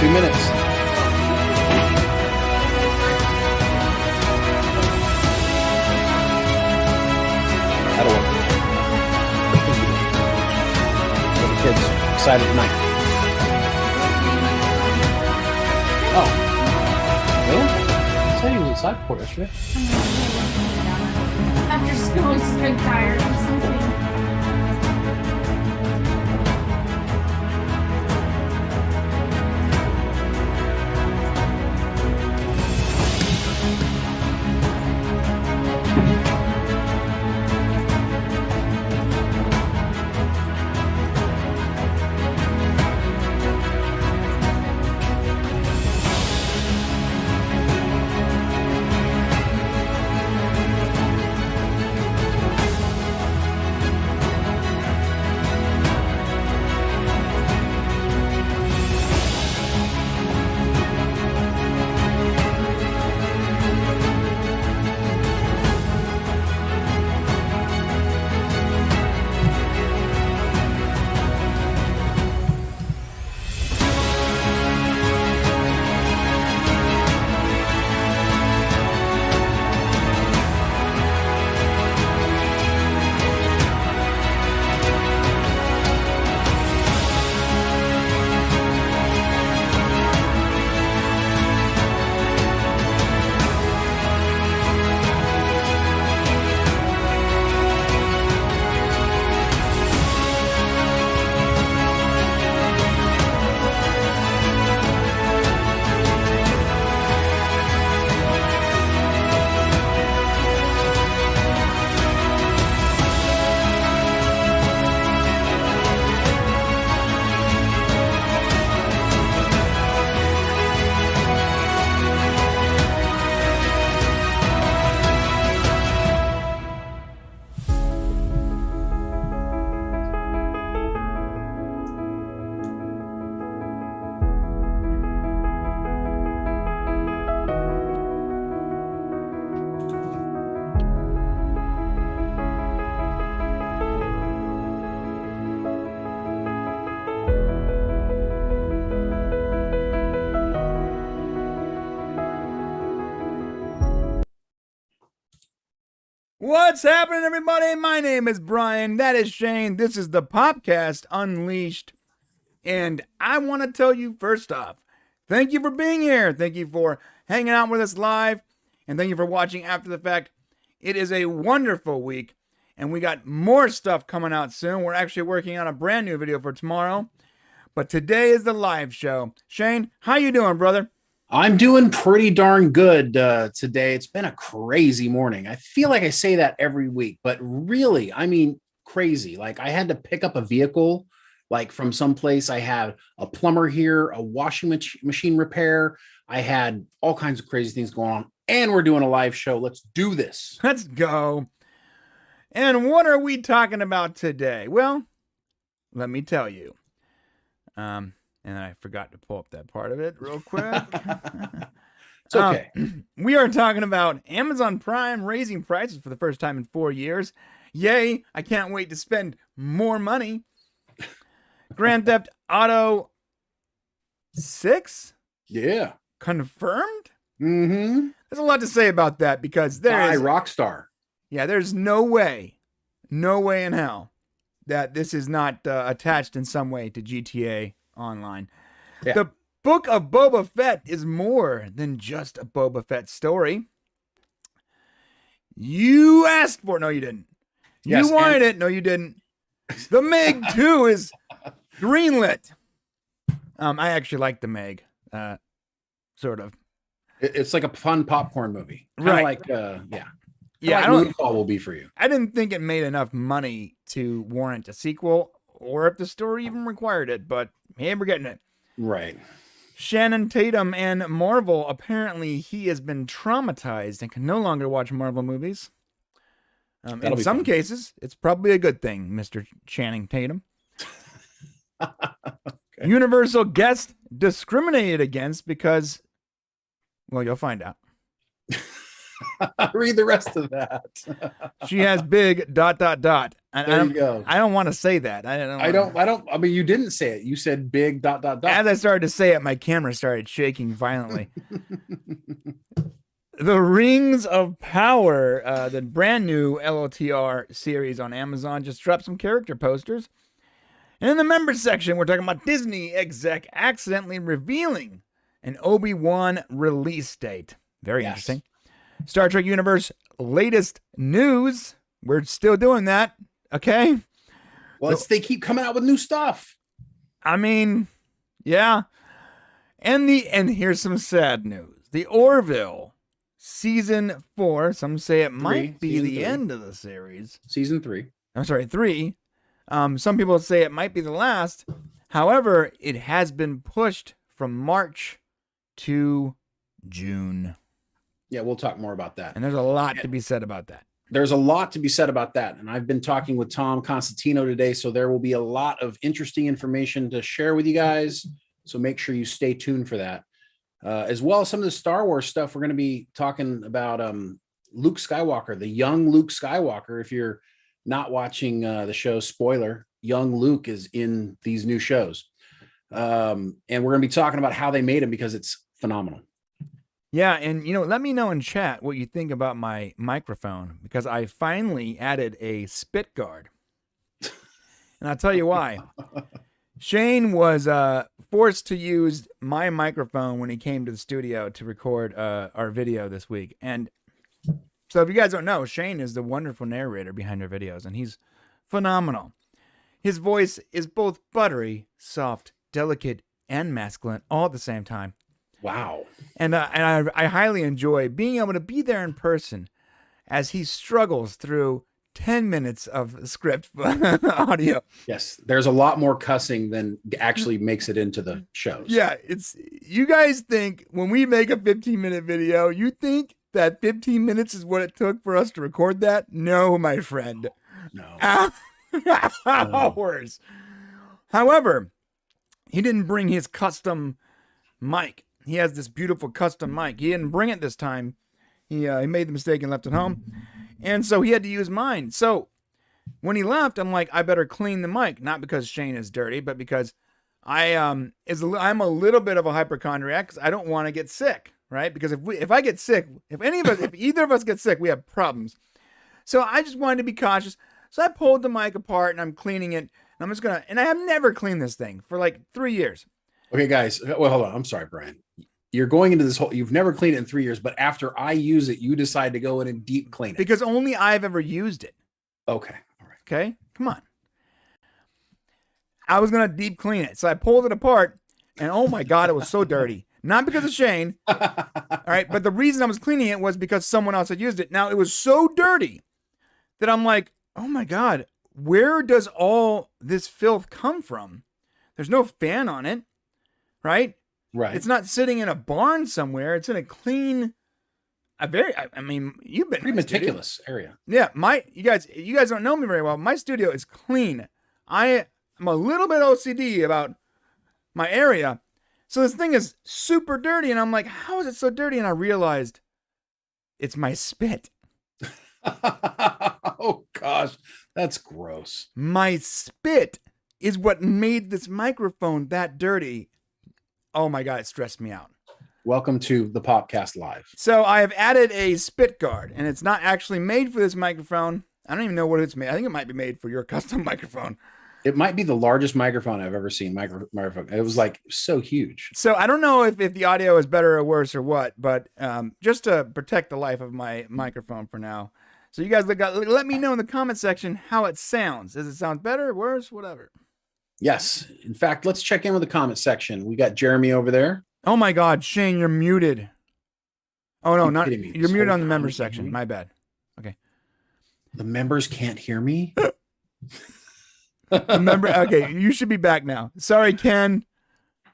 2 minutes. That'll work. For the kids excited tonight. Oh. Really? I said he was inside port yesterday. After school, he's just been tired or something. What's happening, everybody? My name is Brian. That is Shane. This is the Popcast Unleashed. And I want to tell you first off, thank you for being here. Thank you for hanging out with us live. And thank you for watching after the fact. It is a wonderful week. And we got more stuff coming out soon. We're actually working on a brand new video for tomorrow. But today is the live show. Shane, how you doing, brother? I'm doing pretty darn good today. It's been a crazy morning. I feel like I say that every week, but really, I mean, crazy. Like I had to pick up a vehicle, like from someplace. I had a plumber here, a washing machine repair. I had all kinds of crazy things going on, and we're doing a live show. Let's do this. Let's go. And what are we talking about today? Well, let me tell you. And I forgot to pull up that part of it real quick. It's okay. We are talking about Amazon Prime raising prices for the first time in 4 years. Yay, I can't wait to spend more money. Grand Theft Auto 6? Yeah. Confirmed? Mm-hmm. There's a lot to say about that because By Rockstar. Yeah, there's no way in hell that this is not attached in some way to GTA Online. Yeah. The Book of Boba Fett is more than just a Boba Fett story. You asked for it. No, you didn't. Yes, you wanted it. No, you didn't. The Meg 2 is greenlit. I actually like the Meg. Sort of. It's like a fun popcorn movie. Kind of like, yeah. Yeah, I don't. Moonfall will be for you. I didn't think it made enough money to warrant a sequel, or if the story even required it. But hey, we're getting it. Right. Shannon Tatum and Marvel. Apparently, he has been traumatized and can no longer watch Marvel movies. In some cases, it's probably a good thing, Mr. Channing Tatum. Okay. Universal Guest Discriminated against because, well, you'll find out. Read the rest of that. She has big ... And There you go. I don't want to say that. I don't. I mean, you didn't say it. You said big ... As I started to say it, my camera started shaking violently. The Rings of Power, the brand new LOTR series on Amazon, just dropped some character posters. And in the members section, we're talking about Disney exec accidentally revealing an Obi Wan release date. Very interesting. Star Trek Universe latest news. We're still doing that. Okay. Well, they keep coming out with new stuff. I mean, yeah. And here's some sad news. The Orville season 4. Some say it might be the end of the series. Season 3. I'm sorry, 3. Some people say it might be the last. However, it has been pushed from March to June. Yeah, we'll talk more about that. And there's a lot to be said about that. There's a lot to be said about that. And I've been talking with Tom Constantino today, so there will be a lot of interesting information to share with you guys. So make sure you stay tuned for that. As well as some of the Star Wars stuff. We're going to be talking about Luke Skywalker, the young Luke Skywalker. If you're not watching the show, spoiler, young Luke is in these new shows. And we're going to be talking about how they made him because it's phenomenal. Yeah, and let me know in chat what you think about my microphone, because I finally added a spit guard. And I'll tell you why. Shane was forced to use my microphone when he came to the studio to record our video this week. And so if you guys don't know, Shane is the wonderful narrator behind our videos, and he's phenomenal. His voice is both buttery, soft, delicate, and masculine all at the same time. Wow. And I highly enjoy being able to be there in person as he struggles through 10 minutes of script audio. Yes, there's a lot more cussing than actually makes it into the shows. Yeah, you guys think when we make a 15-minute video, you think that 15 minutes is what it took for us to record that? No, my friend. No. Hours. However, he didn't bring his custom mic. He has this beautiful custom mic. He didn't bring it this time. He made the mistake and left it home. And so he had to use mine. So when he left, I'm like, I better clean the mic. Not because Shane is dirty, but because I'm a little bit of a hypochondriac because I don't want to get sick, right? Because if I get sick, if either of us get sick, we have problems. So I just wanted to be cautious. So I pulled the mic apart and I'm cleaning it. And I have never cleaned this thing for like 3 years. Okay, guys. Well, hold on. I'm sorry, Brian. You're going into this you've never cleaned it in 3 years, but after I use it, you decide to go in and deep clean it. Because only I've ever used it. Okay. All right. Okay. Come on. I was going to deep clean it. So I pulled it apart and oh my God, it was so dirty. Not because of Shane. All right. But the reason I was cleaning it was because someone else had used it. Now it was so dirty that I'm like, oh my God, where does all this filth come from? There's no fan on it. Right? Right. It's not sitting in a barn somewhere. It's in a clean, you've been pretty meticulous area. Yeah. You guys don't know me very well. My studio is clean. I am a little bit OCD about my area. So this thing is super dirty. And I'm like, how is it so dirty? And I realized it's my spit. Oh gosh, that's gross. My spit is what made this microphone that dirty. Oh my God, it stressed me out. Welcome to the Popcast Live. So I have added a spit guard, and it's not actually made for this microphone. I don't even know what it's made. I think it might be made for your custom microphone. It might be the largest microphone I've ever seen. Microphone. It was like so huge. So I don't know if the audio is better or worse or what, but just to protect the life of my microphone for now. So you guys let me know in the comment section how it sounds. Does it sound better, worse, whatever? Yes. In fact, let's check in with the comment section. We got Jeremy over there. Oh my God, Shane, you're muted. Oh no, not me. You're muted on the members section. My bad. Okay. The members can't hear me. Okay, you should be back now. Sorry, Ken.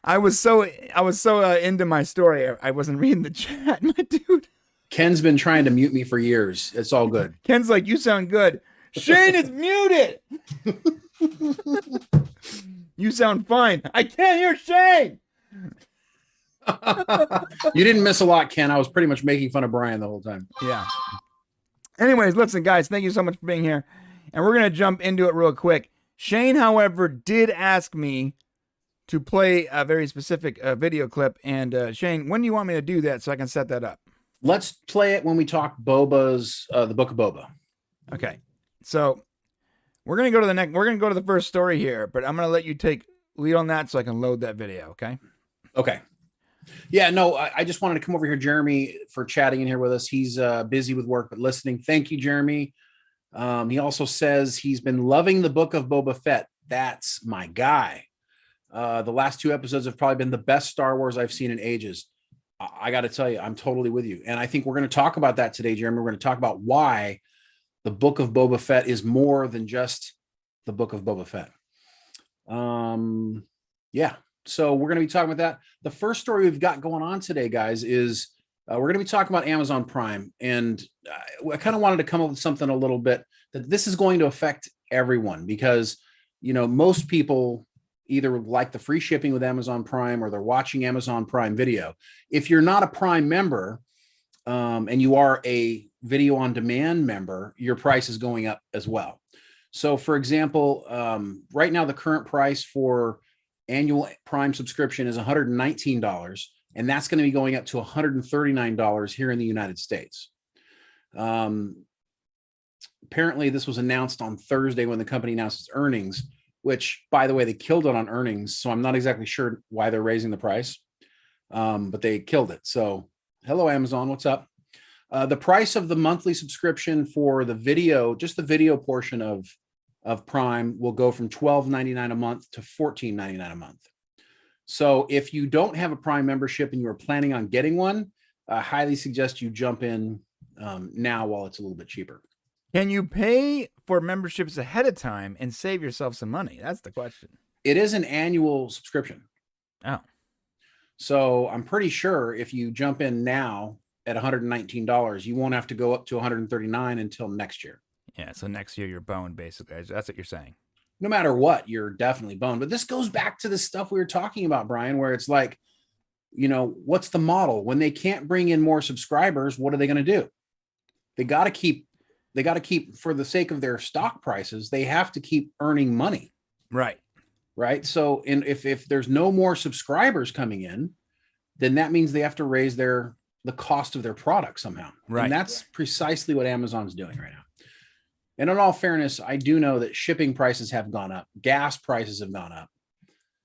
I was so into my story. I wasn't reading the chat, my dude. Ken's been trying to mute me for years. It's all good. Ken's like, you sound good. Shane is muted. You sound fine. I can't hear Shane. You didn't miss a lot, Ken. I was pretty much making fun of Brian the whole time. Yeah. Anyways, listen, guys, thank you so much for being here. And we're going to jump into it real quick. Shane, however, did ask me to play a very specific video clip. And Shane, when do you want me to do that so I can set that up? Let's play it when we talk Boba's, the Book of Boba. Okay. So we're going to go to the next, we're going to go to the first story here, but I'm going to let you take lead on that so I can load that video. Okay. Okay. Yeah, no, I just wanted to come over here, Jeremy, for chatting in here with us. He's busy with work, but listening. Thank you, Jeremy. He also says he's been loving the Book of Boba Fett. That's my guy. The last 2 episodes have probably been the best Star Wars I've seen in ages. I got to tell you, I'm totally with you. And I think we're going to talk about that today, Jeremy. We're going to talk about why the Book of Boba Fett is more than just the Book of Boba Fett. Yeah. So we're going to be talking about that. The first story we've got going on today, guys, is we're going to be talking about Amazon Prime. And I kind of wanted to come up with something a little bit that this is going to affect everyone because, you know, most people either like the free shipping with Amazon Prime or they're watching Amazon Prime Video. If you're not a Prime member and you are a video on demand member, your price is going up as well. So for example, right now, the current price for annual Prime subscription is $119, and that's going to be going up to $139 here in the United States. Apparently, this was announced on Thursday when the company announced its earnings, which, by the way, they killed it on earnings. So I'm not exactly sure why they're raising the price, but they killed it. So hello, Amazon, what's up? The price of the monthly subscription for the video, just the video portion of Prime, will go from $12.99 a month to $14.99 a month. So if you don't have a Prime membership and you are planning on getting one, I highly suggest you jump in now while it's a little bit cheaper. Can you pay for memberships ahead of time and save yourself some money? That's the question. It is an annual subscription. Oh. So I'm pretty sure if you jump in now at $119, you won't have to go up to $139 until next year. Yeah, so next year you're boned, basically. That's what you're saying. No matter what, you're definitely boned. But this goes back to the stuff we were talking about, Brian, where it's like, you know, what's the model? When they can't bring in more subscribers, what are they going to do? They got to keep, for the sake of their stock prices, they have to keep earning money. Right. Right. So if there's no more subscribers coming in, then that means they have to raise the cost of their product somehow. Right. And that's precisely what Amazon's doing right now. And in all fairness, I do know that shipping prices have gone up. Gas prices have gone up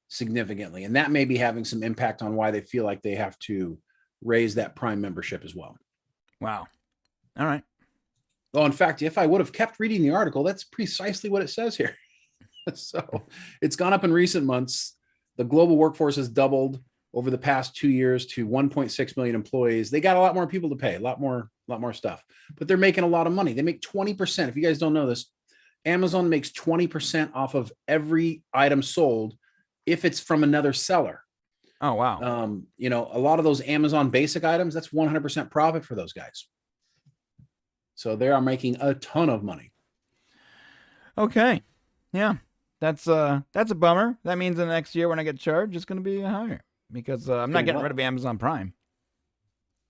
significantly. And that may be having some impact on why they feel like they have to raise that Prime membership as well. Wow. All right. Well, in fact, if I would have kept reading the article, that's precisely what it says here. So it's gone up in recent months. The global workforce has doubled over the past 2 years to 1.6 million employees. They got a lot more people to pay, a lot more stuff, but they're making a lot of money. They make 20%. If you guys don't know this, Amazon makes 20% off of every item sold if it's from another seller. Oh, wow. You know, a lot of those Amazon basic items, that's 100% profit for those guys. So they are making a ton of money. Okay. Yeah. That's a bummer. That means the next year when I get charged, it's going to be higher because I'm not getting rid of Amazon Prime.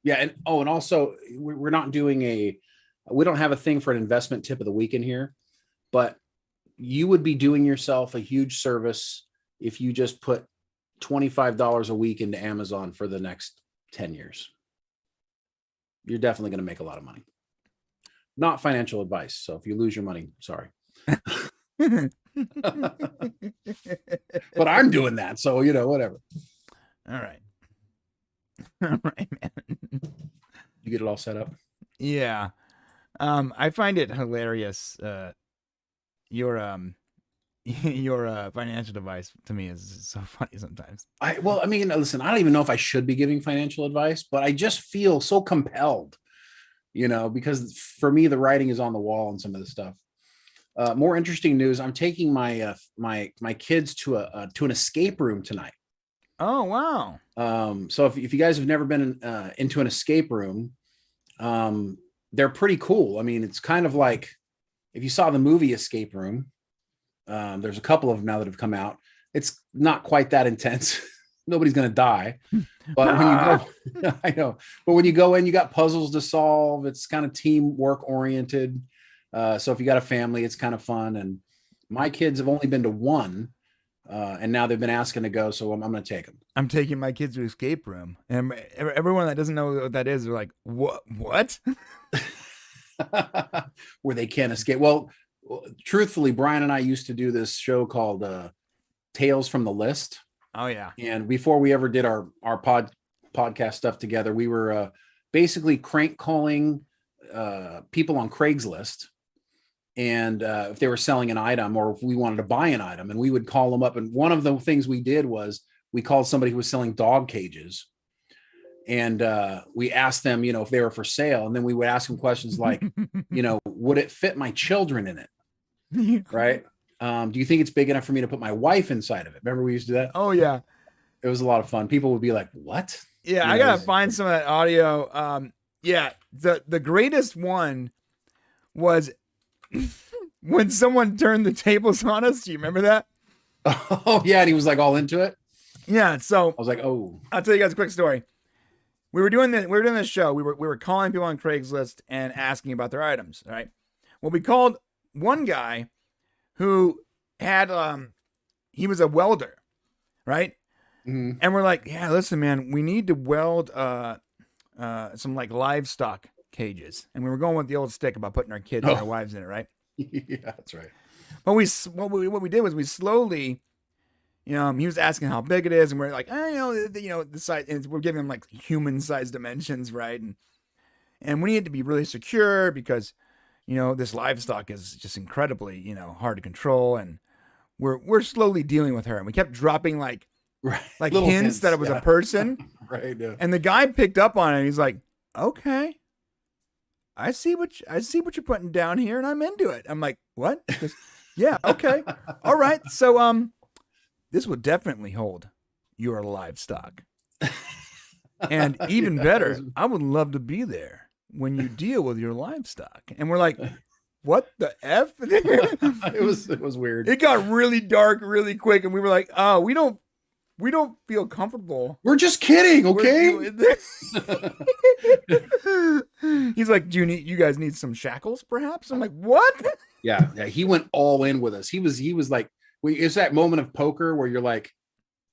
Yeah. And also we're not doing we don't have a thing for an investment tip of the week in here, but you would be doing yourself a huge service if you just put $25 a week into Amazon for the next 10 years. You're definitely going to make a lot of money. Not financial advice. So if you lose your money, sorry. But I'm doing that. So, you know, whatever. All right. All right, man. You get it all set up? Yeah. I find it hilarious. Your financial advice to me is so funny sometimes. I mean, listen, I don't even know if I should be giving financial advice, but I just feel so compelled, you know, because for me, the writing is on the wall and some of the stuff. More interesting news. I'm taking my kids to an escape room tonight. Oh, wow. So if you guys have never been into an escape room, they're pretty cool. I mean, it's kind of like if you saw the movie Escape Room, there's a couple of them now that have come out. It's not quite that intense. Nobody's going to die. But when you go, I know, but when you go in, you got puzzles to solve. It's kind of teamwork oriented. So if you got a family, it's kind of fun. And my kids have only been to one, and now they've been asking to go. So I'm going to take them. I'm taking my kids to escape room, and everyone that doesn't know what that is, they're like, "What? What?" Where they can't escape. Well, truthfully, Brian and I used to do this show called Tales from the List. Oh yeah. And before we ever did our podcast stuff together, we were basically crank calling people on Craigslist. And if they were selling an item or if we wanted to buy an item, and we would call them up. And one of the things we did was we called somebody who was selling dog cages. And we asked them, if they were for sale. And then we would ask them questions like, would it fit my children in it? Right. Do you think it's big enough for me to put my wife inside of it? Remember we used to do that? Oh yeah. It was a lot of fun. People would be like, what? Yeah. I got to find some of that audio. Yeah. The greatest one was when someone turned the tables on us. Do you remember that? Oh yeah. And he was like all into it. Yeah. So I was like, oh, I'll tell you guys a quick story. We were doing this show. We were calling people on Craigslist and asking about their items. Right. Well, we called one guy who had he was a welder, right? Mm-hmm. And we're like, yeah, listen, man, we need to weld some like livestock cages. And we were going with the old stick about putting our kids and our wives in it, right? Yeah, that's right. But what we did was we slowly, he was asking how big it is, and we're like, the size, and we're giving him like human size dimensions, right? And we need to be really secure because this livestock is just incredibly, hard to control. And we're slowly dealing with her. And we kept dropping like hints that it was a person. Right. Yeah. And the guy picked up on it. He's like, okay, I see what you're putting down here, and I'm into it. I'm like, what? He goes, yeah. Okay. All right. So, this would definitely hold your livestock. And even better, I would love to be there when you deal with your livestock. And we're like, what the F? It was weird. It got really dark really quick, and we were like, oh, we don't feel comfortable. We're just kidding, okay? He's like, you guys need some shackles, perhaps? I'm like, what? Yeah, he went all in with us. He was like, it's that moment of poker where you're like,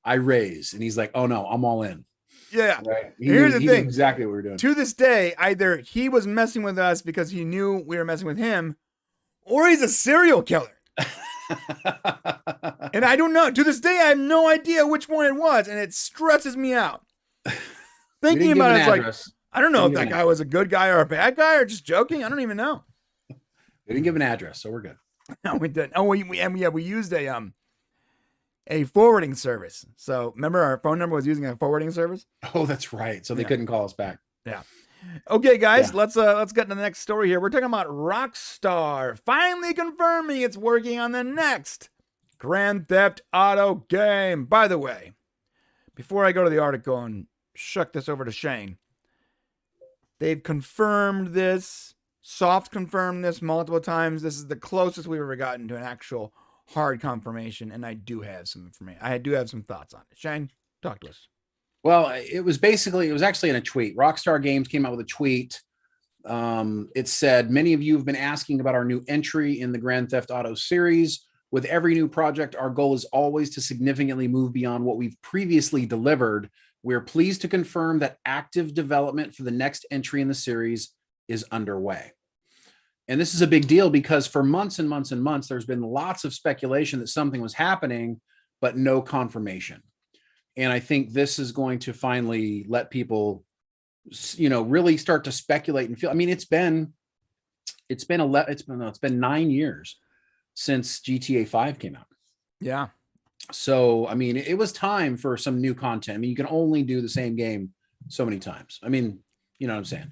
I raise, and he's like, oh no, I'm all in. Yeah. Right. Here's the thing. Knew exactly what we were doing. To this day, either he was messing with us because he knew we were messing with him, or he's a serial killer. And I don't know. To this day, I have no idea which one it was, and it stresses me out. Thinking about it, it's like, I don't know if that guy was a good guy or a bad guy or just joking. I don't even know. We didn't give an address, so we're good. No, we didn't. Oh, we used a forwarding service. So remember, our phone number was using a forwarding service. Oh, that's right. So they couldn't call us back. Yeah. Okay, guys, let's get to the next story here. We're talking about Rockstar finally confirming it's working on the next Grand Theft Auto game. By the way, before I go to the article and shuck this over to Shane, they've confirmed this, soft confirmed this multiple times. This is the closest we've ever gotten to an actual hard confirmation, and I do have some information. I do have some thoughts on it. Shane, talk to us. Well, it was actually in a tweet. Rockstar Games came out with a tweet. It said, many of you have been asking about our new entry in the Grand Theft Auto series. With every new project, our goal is always to significantly move beyond what we've previously delivered. We're pleased to confirm that active development for the next entry in the series is underway. And this is a big deal because for months and months and months, there's been lots of speculation that something was happening, but no confirmation. And I think this is going to finally let people, really start to speculate and feel. I mean, it's been 9 years since GTA 5 came out. Yeah. So, I mean, it was time for some new content. I mean, you can only do the same game so many times. I mean, you know what I'm saying?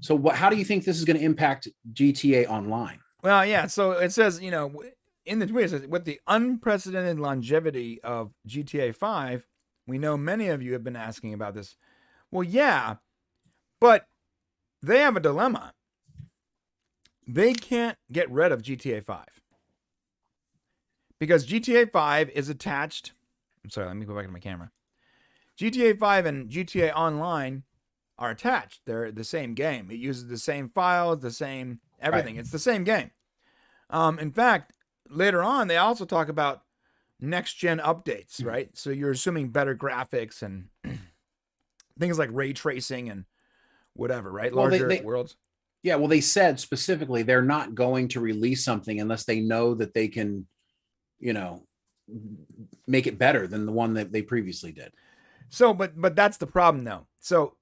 So how do you think this is going to impact GTA Online? Well, yeah. So it says, in the tweet, it says, with the unprecedented longevity of GTA 5, we know many of you have been asking about this. Well, yeah, but they have a dilemma. They can't get rid of GTA 5 because GTA 5 is attached. I'm sorry, let me go back to my camera. GTA 5 and GTA Online are attached. They're the same game. It uses the same files, the same everything. Right. It's the same game. In fact, later on, they also talk about next-gen updates, right? So you're assuming better graphics and things like ray tracing and whatever, right? Larger worlds. Yeah, well, they said specifically they're not going to release something unless they know that they can, make it better than the one that they previously did. So, but that's the problem, though. So,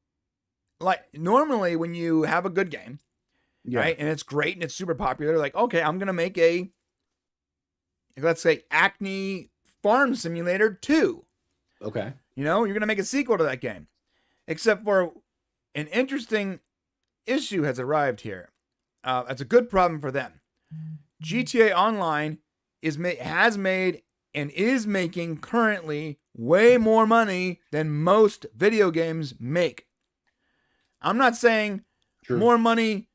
like, normally when you have a good game, right, and it's great and it's super popular, like, okay, I'm going to make let's say, Acne Farm Simulator 2. Okay. You're going to make a sequel to that game. Except for an interesting issue has arrived here. That's a good problem for them. GTA Online has made and is making currently way more money than most video games make. I'm not saying more money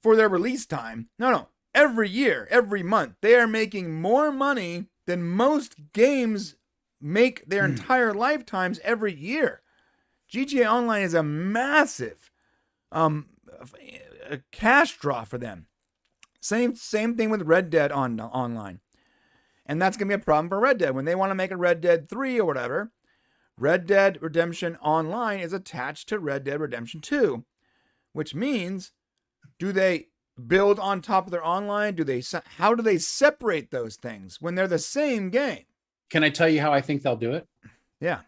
for their release time. No. Every year, every month, they are making more money than most games make their entire lifetimes every year. GTA Online is a massive a cash draw for them. Same thing with Red Dead Online. And that's going to be a problem for Red Dead. When they want to make a Red Dead 3 or whatever, Red Dead Redemption Online is attached to Red Dead Redemption 2, which means, do they build on top of their online? How do they separate those things when they're the same game? Can I tell you how I think they'll do it? Yeah.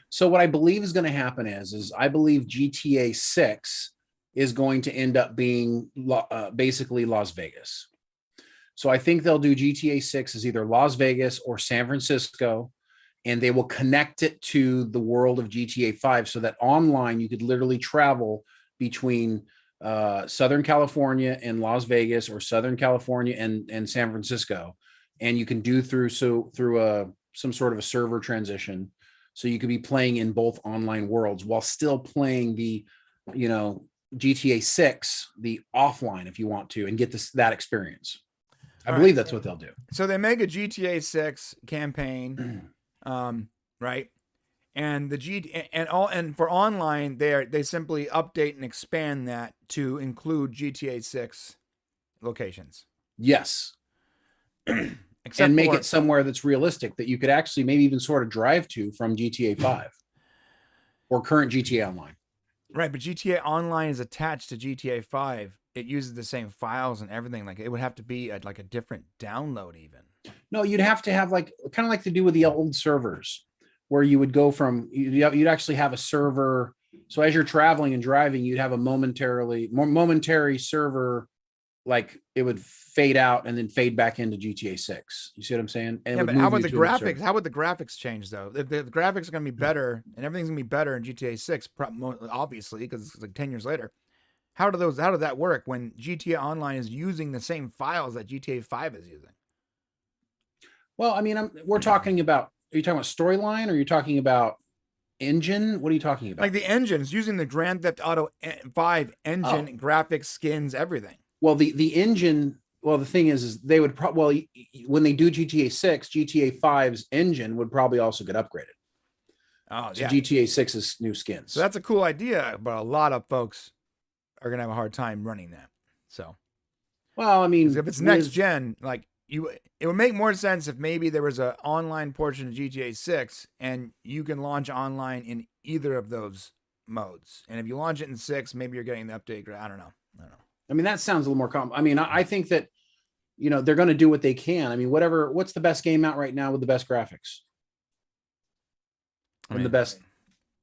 So what I believe is going to happen is I believe GTA 6 is going to end up being basically Las Vegas. So I think they'll do GTA 6 as either Las Vegas or San Francisco, and they will connect it to the world of GTA 5 so that online you could literally travel between Southern California and Las Vegas, or Southern California and San Francisco, and you can do through some sort of a server transition, so you could be playing in both online worlds while still playing the GTA 6 the offline if you want to, and get that experience. I believe that's what they'll do. So they make a GTA 6 campaign, right? And and for online, they simply update and expand that to include GTA 6 locations. Yes. And make it somewhere that's realistic that you could actually maybe even sort of drive to from GTA 5 or current GTA Online. Right, but GTA Online is attached to GTA 5. It uses the same files and everything. Like, it would have to be a different download even. No, you'd have to have kind of like to do with the old servers, where you would go from, you'd actually have a server. So as you're traveling and driving, you'd have a momentary server, like it would fade out and then fade back into GTA 6. You see what I'm saying? And but how would the graphics? How would the graphics change though? If the graphics are going to be better and everything's going to be better in GTA 6, obviously, because it's like 10 years later. How did that work when GTA Online is using the same files that GTA 5 is using? Well, I mean, we're talking about. Are you talking about storyline, or are you talking about engine? What are you talking about? Like the engines, using the Grand Theft Auto 5 engine, graphics, skins, everything. Well, the engine. Well, the thing is they would when they do GTA 6, GTA 5's engine would probably also get upgraded. Oh, so yeah. GTA 6's new skins. So that's a cool idea, but a lot of folks are gonna have a hard time running that. So, well, I mean, if it's next gen, it would make more sense if maybe there was an online portion of GTA 6 and you can launch online in either of those modes. And if you launch it in 6, maybe you're getting the update. I don't know. I mean, that sounds a little more common. I mean, I think that, they're going to do what they can. I mean, what's the best game out right now with the best graphics? And the best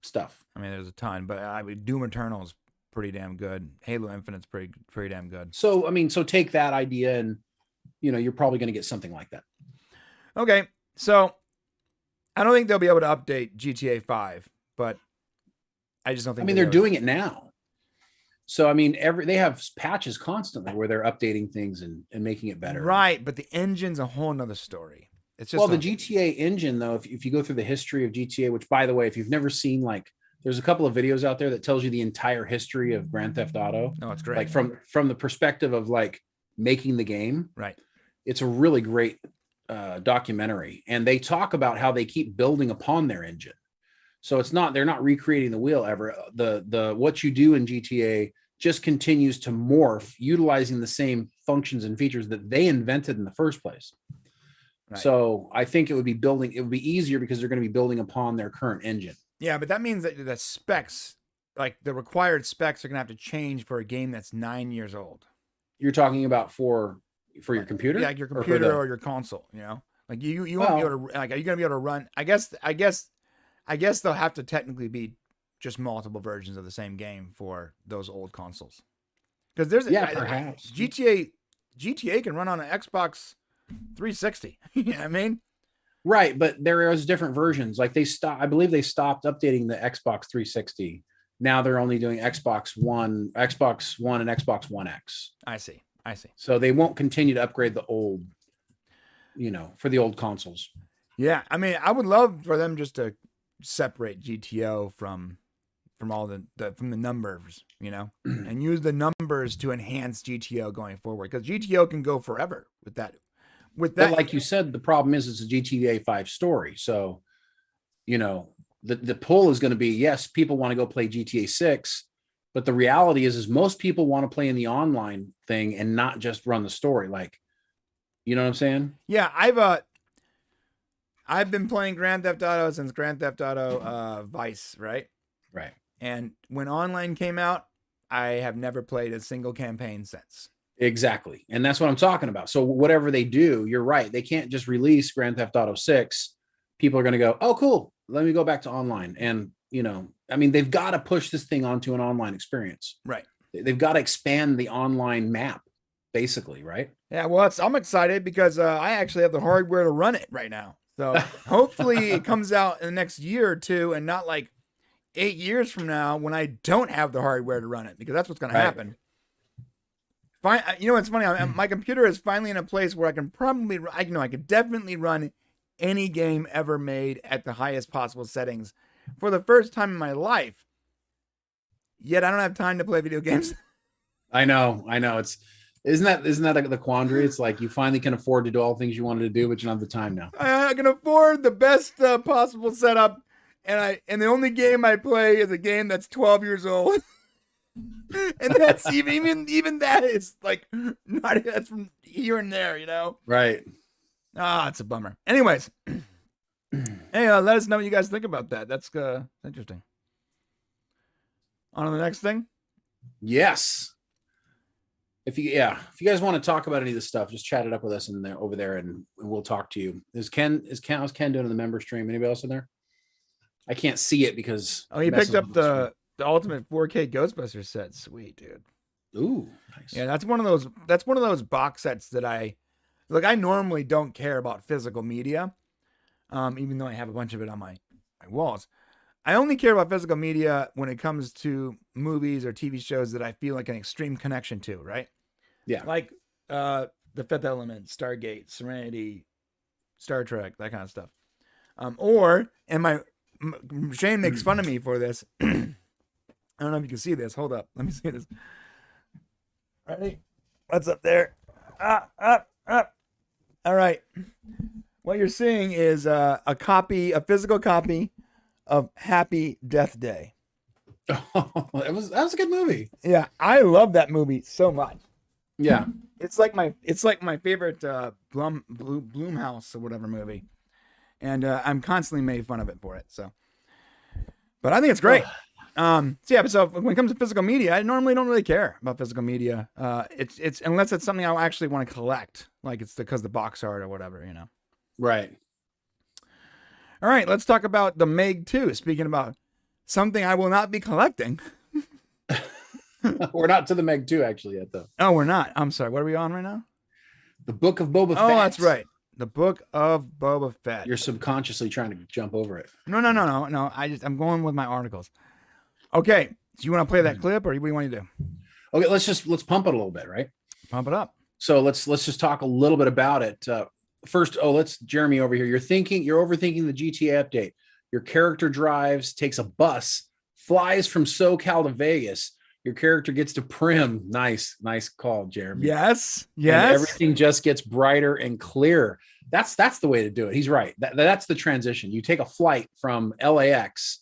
stuff. I mean, there's a ton, but Doom Eternal is pretty damn good. Halo Infinite's pretty damn good. So, I mean, take that idea and, you're probably going to get something like that. Okay. So I don't think they'll be able to update GTA 5, but I just don't think. I mean, they're doing it now. So, I mean, they have patches constantly where they're updating things and making it better. Right. But the engine's a whole nother story. It's just the GTA engine, though, if you go through the history of GTA, which, by the way, if you've never seen, there's a couple of videos out there that tells you the entire history of Grand Theft Auto. No, it's great. Like from the perspective of making the game. Right. It's a really great documentary, and they talk about how they keep building upon their engine. So they're not recreating the wheel ever. The what you do in GTA just continues to morph, utilizing the same functions and features that they invented in the first place. Right. So I think it would be easier because they're going to be building upon their current engine. Yeah, but that means that the specs, like the required specs, are going to have to change for a game that's 9 years old. You're talking about for your computer? Yeah, like your computer or your console, you know? Like you won't be able to, like, are you going to be able to run? I guess they'll have to technically be just multiple versions of the same game for those old consoles. Because perhaps GTA can run on an Xbox 360. You know what I mean? Right, but there is different versions. Like I believe they stopped updating the Xbox 360. Now they're only doing Xbox One, and Xbox One X. I see. So they won't continue to upgrade the old, for the old consoles. Yeah, I mean, I would love for them just to separate GTO from all from the numbers, and use the numbers to enhance GTO going forward, because GTO can go forever with that. But like you said, the problem is it's a GTA 5 story. So, the pull is going to be, yes, people want to go play GTA 6, but the reality is most people want to play in the online thing and not just run the story. Like, you know what I'm saying? Yeah, I've been playing Grand Theft Auto since Grand Theft Auto Vice, right? Right. And when online came out, I have never played a single campaign since. Exactly. And that's what I'm talking about. So whatever they do, you're right. They can't just release Grand Theft Auto 6. People are going to go, oh, cool. Let me go back to online. And, they've got to push this thing onto an online experience. Right. They've got to expand the online map, basically, right? Yeah, well, I'm excited because I actually have the hardware to run it right now. So hopefully it comes out in the next year or two and not like 8 years from now when I don't have the hardware to run it, because that's what's going to happen. It's funny. My computer is finally in a place where I can I could definitely run any game ever made at the highest possible settings for the first time in my life. Yet I don't have time to play video games. I know. Isn't that the quandary? It's like you finally can afford to do all the things you wanted to do, but you don't have the time now. I can afford the best possible setup, and the only game I play is a game that's 12 years old. And that's even that is like that's from here and there, Right. It's a bummer. Anyways, hey, let us know what you guys think about that. That's interesting. On to the next thing. Yes. If you guys want to talk about any of this stuff, just chat it up with us over there, and we'll talk to you. How's Ken doing in the member stream? Anybody else in there? I can't see it because he picked up the ultimate 4K Ghostbusters set. Sweet, dude. Ooh, nice. Yeah, that's one of those box sets that I normally don't care about physical media, even though I have a bunch of it on my walls. I only care about physical media when it comes to movies or TV shows that I feel like an extreme connection to, right? Yeah. Like The Fifth Element, Stargate, Serenity, Star Trek, that kind of stuff. Shane makes fun of me for this. I don't know if you can see this. Hold up. Let me see this. Ready? What's up there? Up. All right. What you're seeing is a physical copy of Happy Death Day. Oh, that was a good movie. Yeah, I love that movie so much. Yeah. It's like my favorite Blumhouse or whatever movie. And I'm constantly made fun of it for it. So, but I think it's great. So when it comes to physical media, I normally don't really care about physical media. It's unless it's something I actually want to collect, like it's because the box art or whatever, Right. All right, let's talk about the Meg 2. Speaking about something I will not be collecting. We're not to the Meg 2 actually yet, though. Oh, we're not. I'm sorry. What are we on right now? The Book of Boba Fett. Oh, that's right. The Book of Boba Fett. You're subconsciously trying to jump over it. No. I'm going with my articles. Okay. Do you want to play that clip, or what do you want to do? Okay, let's pump it a little bit, right? Pump it up. So let's just talk a little bit about it. First, Jeremy over here. You're overthinking the GTA update. Your character takes a bus, flies from SoCal to Vegas. Your character gets to Prim. Nice call, Jeremy. Yes. And everything just gets brighter and clearer. That's the way to do it. He's right. That's the transition. You take a flight from LAX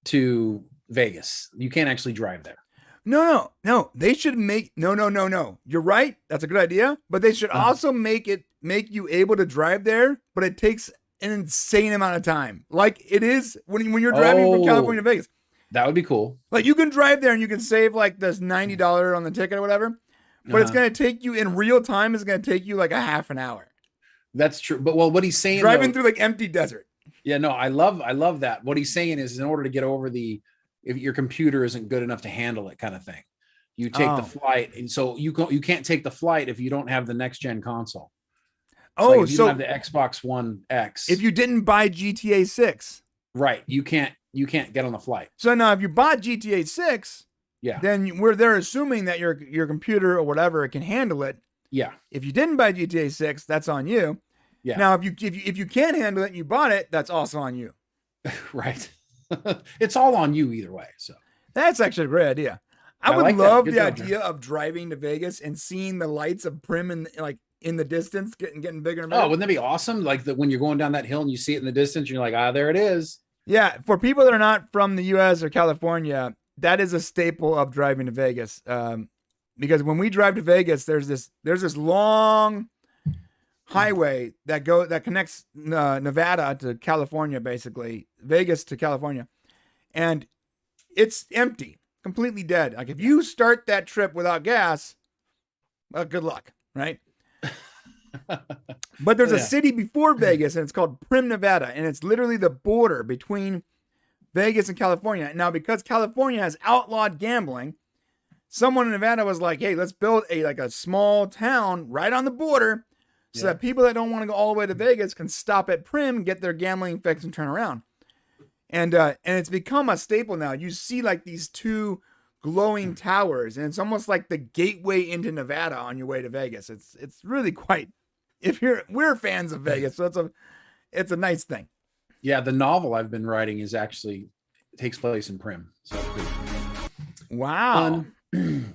to Vegas. You can't actually drive there. No. They should make no. You're right. That's a good idea. But they should also make you able to drive there, but it takes an insane amount of time. Like it is when you're driving from California to Vegas. That would be cool. Like you can drive there and you can save like this $90 on the ticket or whatever. But it's going to take you in real time. It's going to take you like a half an hour. That's true. But well, what he's saying, driving through like empty desert. Yeah, no, I love that. What he's saying is, in order to get over if your computer isn't good enough to handle it, kind of thing, you take the flight, and so you can't take the flight if you don't have the next gen console. So if you don't have the Xbox One X, if you didn't buy GTA 6, right, you can't get on the flight. So now, if you bought GTA 6, then they're assuming that your computer or whatever can handle it. Yeah. If you didn't buy GTA 6, that's on you. Yeah. Now, if you can't handle it and you bought it, that's also on you. Right. It's all on you either way. So that's actually a great idea. I would love the idea of driving to Vegas and seeing the lights of Prim in the distance getting bigger and bigger. Oh, wouldn't that be awesome? Like when you're going down that hill and you see it in the distance, you're like, there it is. Yeah. For people that are not from the U.S. or California, that is a staple of driving to Vegas. Because when we drive to Vegas, there's this long highway that connects Nevada to California, basically Vegas to California, and it's empty, completely dead. Like if you start that trip without gas, well, good luck, right? But there's a city before Vegas, and it's called Prim, Nevada, and it's literally the border between Vegas and California. Now, because California has outlawed gambling, someone in Nevada was like, "Hey, let's build a small town right on the border." So that people that don't want to go all the way to Vegas can stop at Prim, get their gambling fix, and turn around. And it's become a staple now. You see like these two glowing towers, and it's almost like the gateway into Nevada on your way to Vegas. It's really quite. We're fans of Vegas, so it's a nice thing. Yeah, the novel I've been writing takes place in Prim. So wow.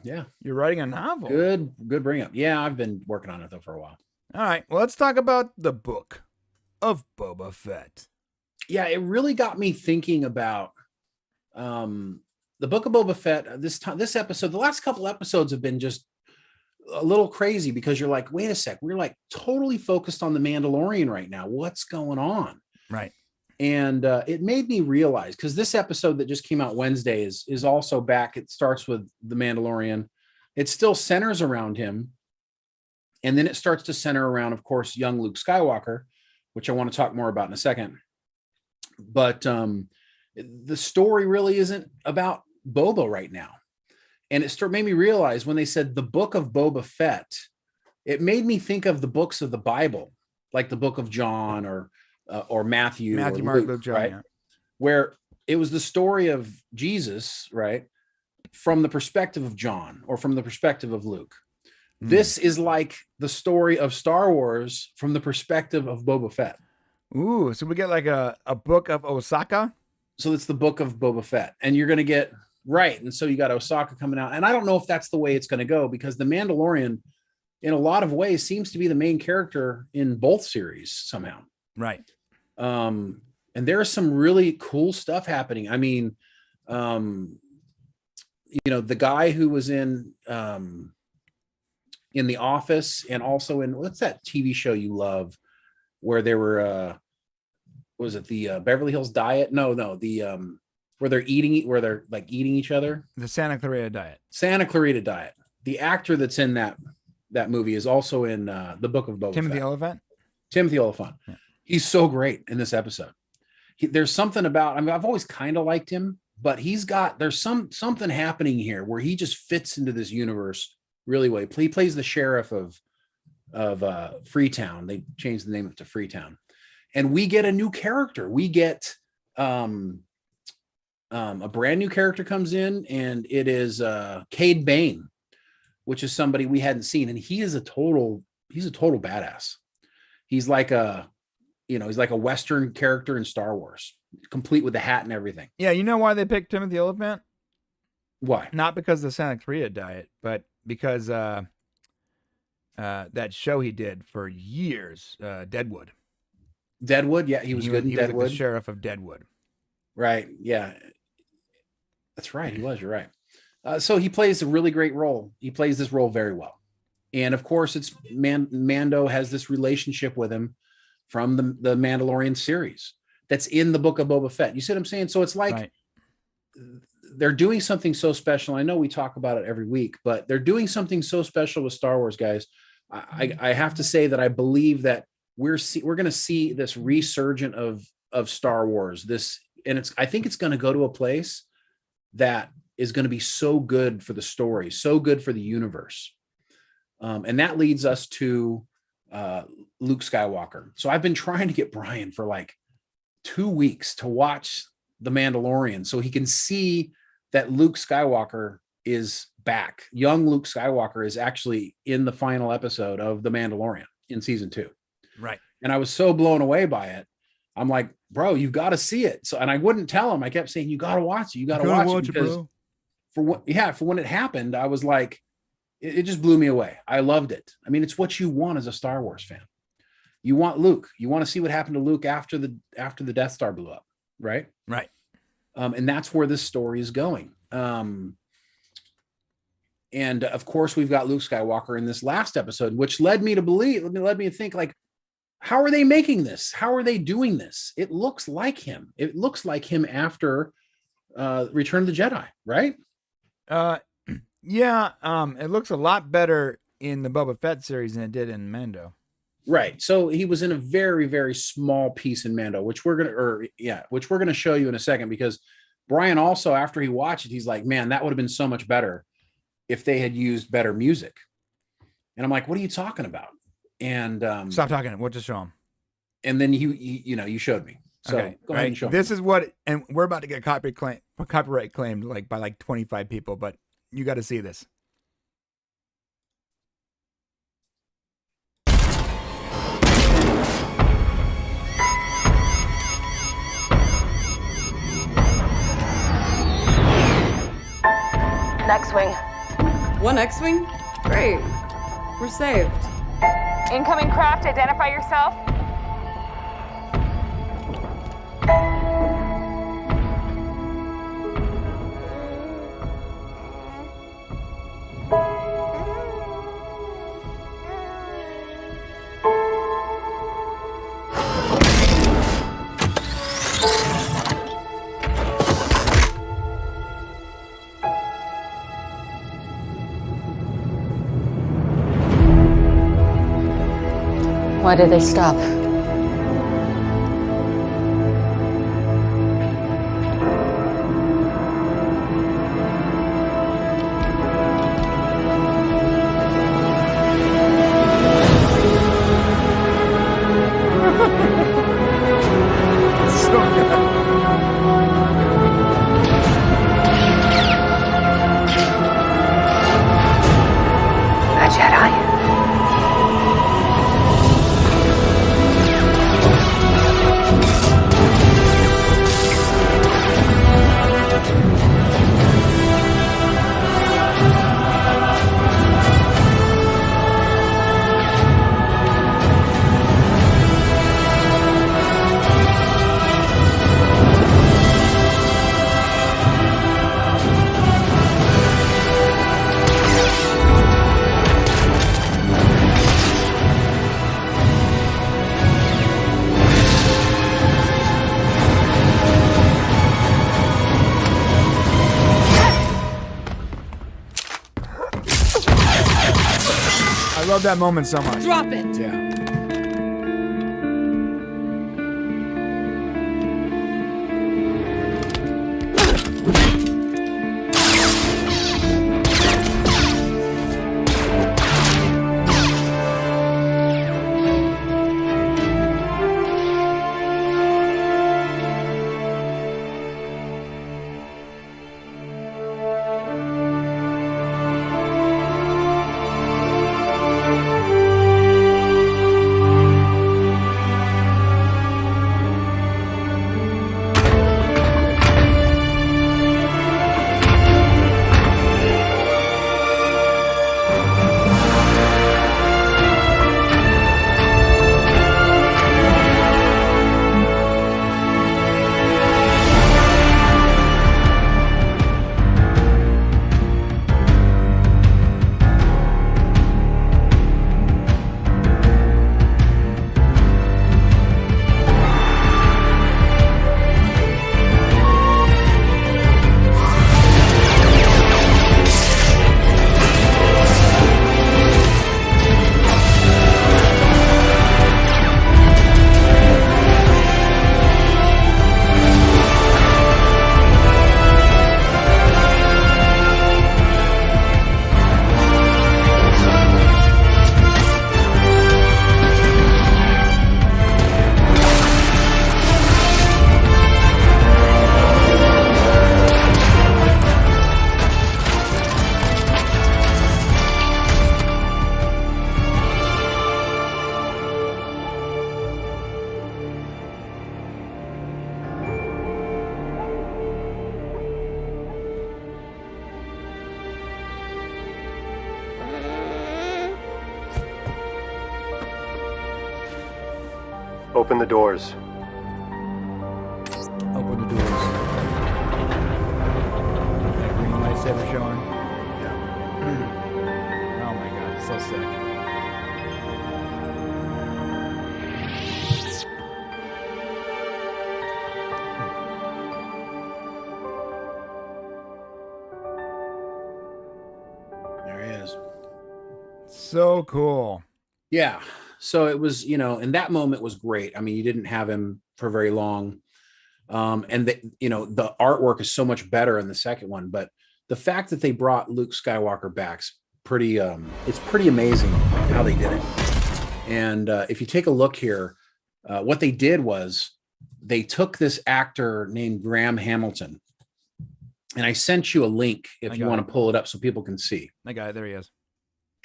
Yeah, you're writing a novel. Good bring up. Yeah, I've been working on it though for a while. All right, well, let's talk about the Book of Boba Fett. Yeah, it really got me thinking about the Book of Boba Fett. This episode, the last couple episodes have been just a little crazy because you're like, wait a sec, we're like totally focused on the Mandalorian right now. What's going on? Right. And it made me realize, because this episode that just came out Wednesday is also back. It starts with the Mandalorian. It still centers around him. And then it starts to center around, of course, young Luke Skywalker, which I want to talk more about in a second. But the story really isn't about Boba right now. And it made me realize when they said the Book of Boba Fett, it made me think of the books of the Bible, like the Book of John or Matthew, or Mark, Luke, John, right? Yeah. Where it was the story of Jesus, right, from the perspective of John or from the perspective of Luke. This is like the story of Star Wars from the perspective of Boba Fett. Ooh, so we get like a book of Osaka. So it's the Book of Boba Fett, and you're going to get right. And so you got Osaka coming out, and I don't know if that's the way it's going to go, because the Mandalorian, in a lot of ways, seems to be the main character in both series somehow. Right. And there's some really cool stuff happening. I mean, the guy who was in The Office, and also in, what's that TV show you love where they were was it the Beverly Hills Diet? No, where they're eating each other. The Santa Clarita Diet. The actor that's in that movie is also in the Book of Boba Fett. Timothy Oliphant. Yeah. He's so great in this episode. There's something about, I mean, I've always kind of liked him, but there's something happening here where he just fits into this universe really well. He plays the sheriff of Freetown. They changed the name of it to Freetown, and we get a new character. We get a brand new character comes in, and it is Cade Bane, which is somebody we hadn't seen, and he's a total badass. He's like a Western character in Star Wars, complete with the hat and everything. Yeah, you know why they picked Timothy Oliphant? Why? Not because of the Santa Clarita Diet, but because that show he did for years, Deadwood. Deadwood, yeah, he was good in Deadwood. Was like the sheriff of Deadwood. Right, yeah. That's right. He was. You're right. So he plays a really great role. He plays this role very well. And of course, it's Mando has this relationship with him from the Mandalorian series that's in the Book of Boba Fett. You see what I'm saying? So it's like they're doing something so special. I know we talk about it every week, but they're doing something so special with Star Wars, guys. I have to say that I believe that we're going to see this resurgent of Star Wars. I think it's going to go to a place that is going to be so good for the story, so good for the universe. And that leads us to Luke Skywalker. So I've been trying to get Brian for like 2 weeks to watch The Mandalorian so he can see that Luke Skywalker is back. Young Luke Skywalker is actually in the final episode of The Mandalorian in season 2. Right. And I was so blown away by it. I'm like, bro, you've got to see it. So, and I wouldn't tell him. I kept saying, you got to watch it. You got to watch it because for when it happened, I was like, it just blew me away. I loved it. I mean, it's what you want as a Star Wars fan. You want Luke. You want to see what happened to Luke after the Death Star blew up, right? Right. And that's where this story is going. And of course, we've got Luke Skywalker in this last episode, which led me to think, like, how are they making this? How are they doing this? It looks like him. It looks like him after Return of the Jedi, right? Yeah, it looks a lot better in the Boba Fett series than it did in Mando. Right. So he was in a very, very small piece in Mando, which we're gonna show you in a second, because Brian also, after he watched it, he's like, man, that would have been so much better if they had used better music. And I'm like, what are you talking about? And stop talking. We'll just show him. And then you showed me. So okay, go ahead and show this me. is what, and we're about to get copyright claimed like by 25 people, but you got to see this. X-Wing. One X-Wing? Great. We're saved. Incoming craft, identify yourself. Why did they stop? So good. A Jedi? I love that moment so much. Drop it! Yeah. Open the doors. Open the doors. That green lightsaber showing. Yeah. Oh my god, so sick. There he is. So cool. Yeah. So it was, and that moment was great. I mean, you didn't have him for very long. And the artwork is so much better in the second one, but the fact that they brought Luke Skywalker back's it's pretty amazing how they did it. And if you take a look here, what they did was they took this actor named Graham Hamilton, and I sent you a link if you want to pull it up so people can see. That guy, there he is.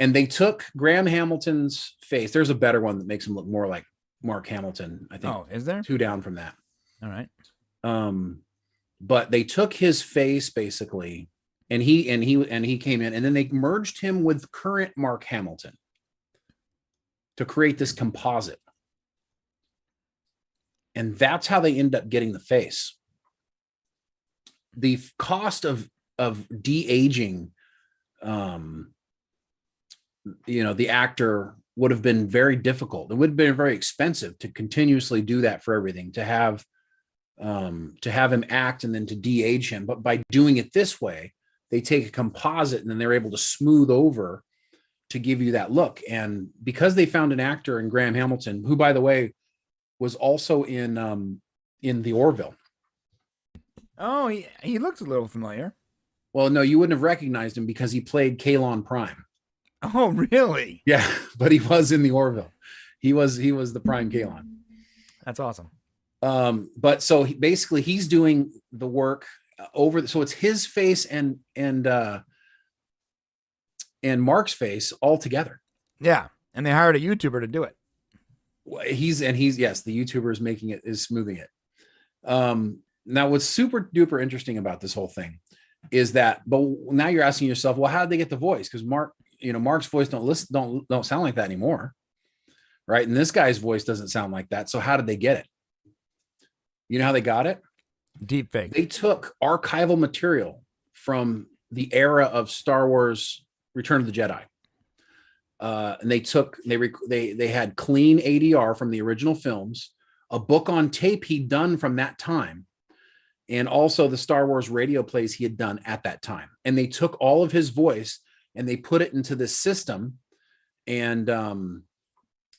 And they took Graham Hamilton's face. There's a better one that makes him look more like Mark Hamilton, I think. Oh, is there? 2 down from that. All right. But they took his face basically, and he came in, and then they merged him with current Mark Hamilton to create this composite. And that's how they end up getting the face. The cost of de-aging, the actor would have been very difficult. It would have been very expensive to continuously do that for everything, to have him act and then to de-age him. But by doing it this way, they take a composite and then they're able to smooth over to give you that look. And because they found an actor in Graham Hamilton, who, by the way, was also in the Orville. Oh, he looks a little familiar. Well, no, you wouldn't have recognized him because he played Kalon Prime. Oh, really? Yeah, but he was in the Orville. He was the Prime Kalon. That's awesome. But so basically he's doing the work so it's his face and Mark's face all together. Yeah. And they hired a YouTuber to do it. Yes, the YouTuber is smoothing it. Now what's super duper interesting about this whole thing is that, but now you're asking yourself, well, how did they get the voice? Because Mark's voice don't sound like that anymore. Right. And this guy's voice doesn't sound like that. So how did they get it? You know how they got it? Deep fake. They took archival material from the era of Star Wars Return of the Jedi. And they had clean ADR from the original films, a book on tape he'd done from that time, and also the Star Wars radio plays he had done at that time. And they took all of his voice and they put it into this system, and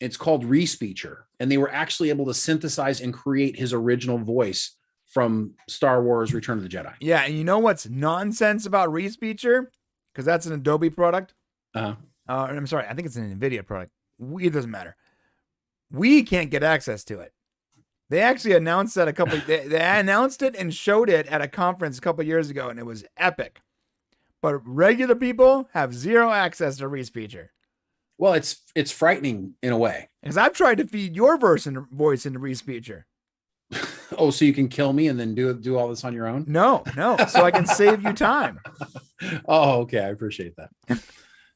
it's called Respeecher. And they were actually able to synthesize and create his original voice from Star Wars Return of the Jedi. Yeah, and you know what's nonsense about Respeecher? Because that's an Adobe product. I'm sorry, I think it's an NVIDIA product. It doesn't matter. We can't get access to it. They actually announced that they announced it and showed it at a conference a couple years ago, and it was epic. But regular people have zero access to Respeecher. Well, it's frightening in a way. Because I've tried to feed your voice into Respeecher. Oh, so you can kill me and then do all this on your own? No, so I can save you time. Oh, okay, I appreciate that.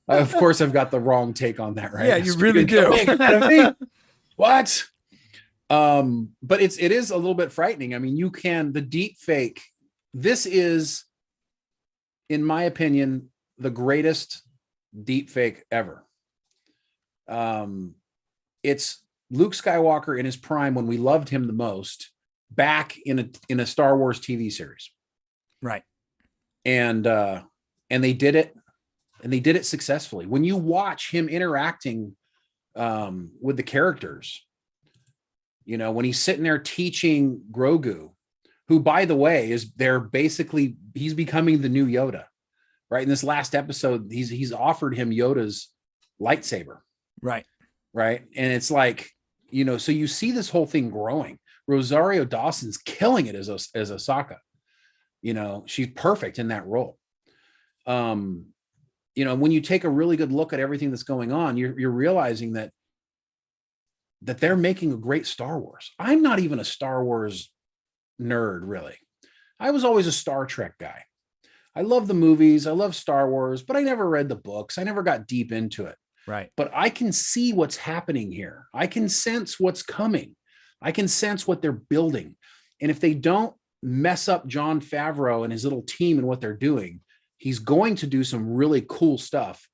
Of course, I've got the wrong take on that, right? Yeah, you really do. What? But it is a little bit frightening. I mean, the deep fake. This is, in my opinion, the greatest deep fake ever. It's Luke Skywalker in his prime when we loved him the most, back in a Star Wars TV series. Right. And they did it, and they did it successfully. When you watch him interacting with the characters, when he's sitting there teaching Grogu, who, by the way, he's becoming the new Yoda, right? In this last episode, he's offered him Yoda's lightsaber. Right. Right. And it's like, so you see this whole thing growing. Rosario Dawson's killing it as Ahsoka. She's perfect in that role. When you take a really good look at everything that's going on, you're realizing that they're making a great Star Wars. I'm not even a Star Wars nerd, really. I was always a Star Trek guy. I love the movies. I love Star Wars, but I never read the books. I never got deep into it. Right. But I can see what's happening here. I can sense what's coming. I can sense what they're building. And if they don't mess up Jon Favreau and his little team and what they're doing, he's going to do some really cool stuff.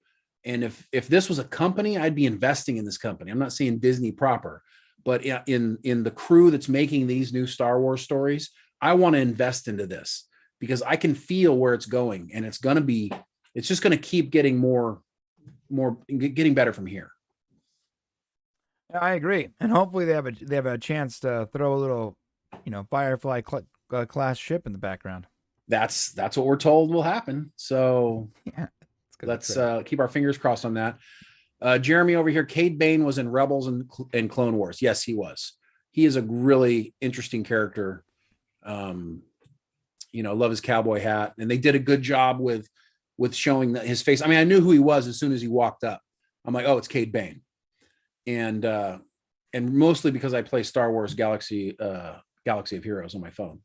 And if this was a company, I'd be investing in this company. I'm not saying Disney proper, but in the crew that's making these new Star Wars stories, I want to invest into this because I can feel where it's going, and it's just going to keep getting getting better from here. I agree, and hopefully they have a chance to throw a little, Firefly class ship in the background. That's what we're told will happen. So yeah, let's keep our fingers crossed on that. Jeremy over here, Cade Bane was in Rebels and Clone Wars. Yes, he was. He is a really interesting character. Love his cowboy hat, and they did a good job with showing his face. I mean, I knew who he was as soon as he walked up. I'm like, oh, it's Cade Bane, and mostly because I play Star Wars Galaxy of Heroes on my phone,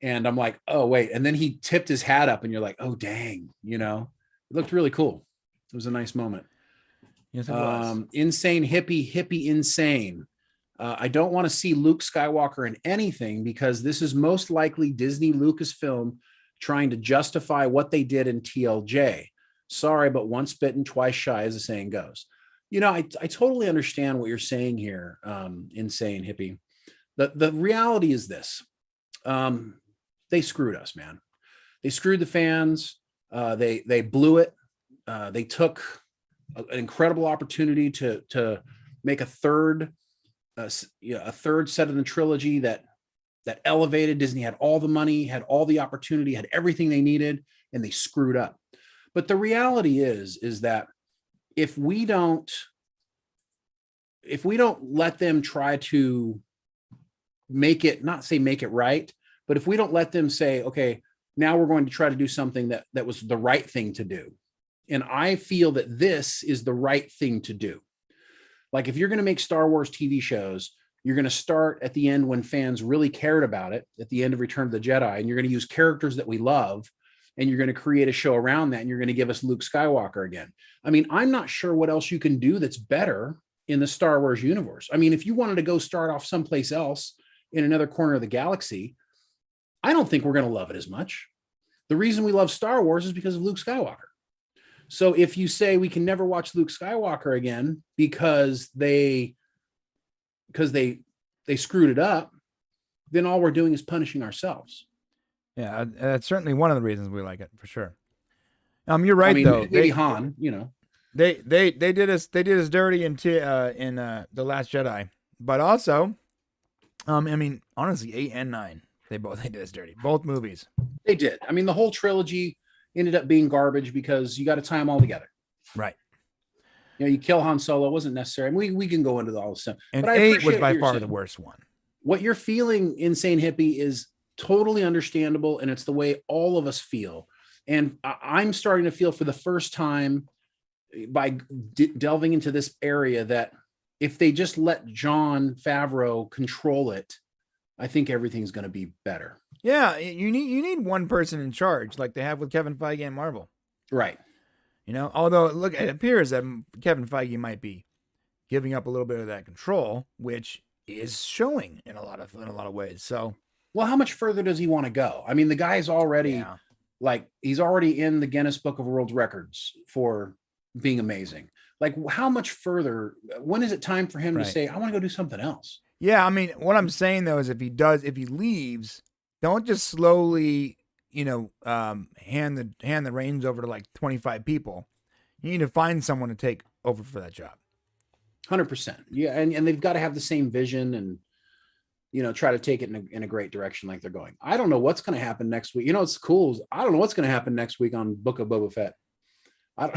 and I'm like, oh wait, and then he tipped his hat up, and you're like, oh dang, it looked really cool. It was a nice moment. Yes, it was. Insane hippie insane. I don't want to see Luke Skywalker in anything because this is most likely Disney Lucasfilm trying to justify what they did in TLJ. Sorry, but once bitten, twice shy, as the saying goes. I totally understand what you're saying here, insane hippie. The reality is this. They screwed us, man. They screwed the fans. They blew it. They took an incredible opportunity to make a third set of the trilogy that elevated. Disney had all the money, had all the opportunity, had everything they needed, and they screwed up. But the reality is that if we don't let them try to make it right, but if we don't let them say, okay, now we're going to try to do something that was the right thing to do. And I feel that this is the right thing to do. Like if you're going to make Star Wars TV shows, you're going to start at the end when fans really cared about it, at the end of Return of the Jedi, and you're going to use characters that we love, and you're going to create a show around that, and you're going to give us Luke Skywalker again. I mean, I'm not sure what else you can do that's better in the Star Wars universe. I mean, if you wanted to go start off someplace else in another corner of the galaxy, I don't think we're going to love it as much. The reason we love Star Wars is because of Luke Skywalker. So if you say we can never watch Luke Skywalker again because they screwed it up, then all we're doing is punishing ourselves. Yeah, that's certainly one of the reasons we like it, for sure. You're right, though. Maybe Han, they did us dirty in The Last Jedi, but also, honestly, 8 and 9, they did us dirty. Both movies. They did. I mean, the whole trilogy ended up being garbage because you got to tie them all together. Right. You kill Han Solo, wasn't necessary. We can go into all this stuff. And 8 was by far the worst one. What you're feeling, insane hippie, is totally understandable, and it's the way all of us feel. And I'm starting to feel for the first time by delving into this area that if they just let Jon Favreau control it, I think everything's going to be better. Yeah, you need one person in charge, like they have with Kevin Feige and Marvel. Right. Although look, it appears that Kevin Feige might be giving up a little bit of that control, which is showing in a lot of ways. So, well, how much further does he want to go? I mean, the guy's already he's already in the Guinness Book of World Records for being amazing. Like, how much further? When is it time for him to say, "I want to go do something else"? Yeah, I mean, what I'm saying though is if he leaves, don't just slowly, hand the reins over to like 25 people. You need to find someone to take over for that job. 100%. Yeah, and they've got to have the same vision and try to take it in a great direction like they're going. I don't know what's going to happen next week. It's cool. I don't know what's going to happen next week on Book of Boba Fett. I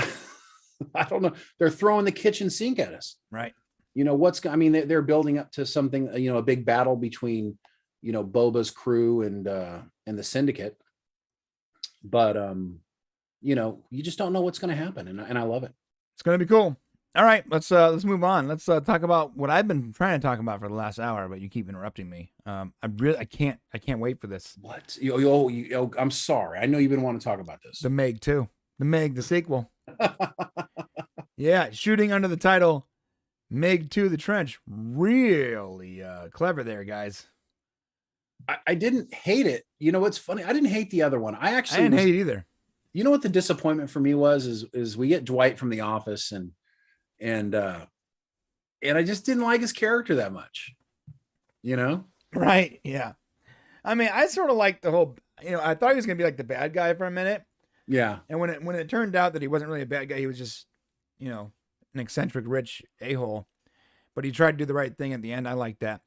don't know. They're throwing the kitchen sink at us. Right. They're building up to something, a big battle between, Boba's crew and the Syndicate. But, you just don't know what's going to happen. And I love it. It's going to be cool. All right, let's move on. Let's talk about what I've been trying to talk about for the last hour, but you keep interrupting me. I can't wait for this. What? I'm sorry. I know you've been wanting to talk about this. The Meg 2. The Meg, the sequel. Yeah, shooting under the title Meg 2, The Trench, really clever there, guys. I didn't hate it. You know what's funny? I didn't hate the other one. I actually didn't hate it either. You know what the disappointment for me was is we get Dwight from The Office and I just didn't like his character that much. You know? Right? Yeah. I mean, I sort of liked the whole. I thought he was gonna be like the bad guy for a minute. Yeah. And when it turned out that he wasn't really a bad guy, he was just, an eccentric rich a-hole. But he tried to do the right thing at the end. I like that.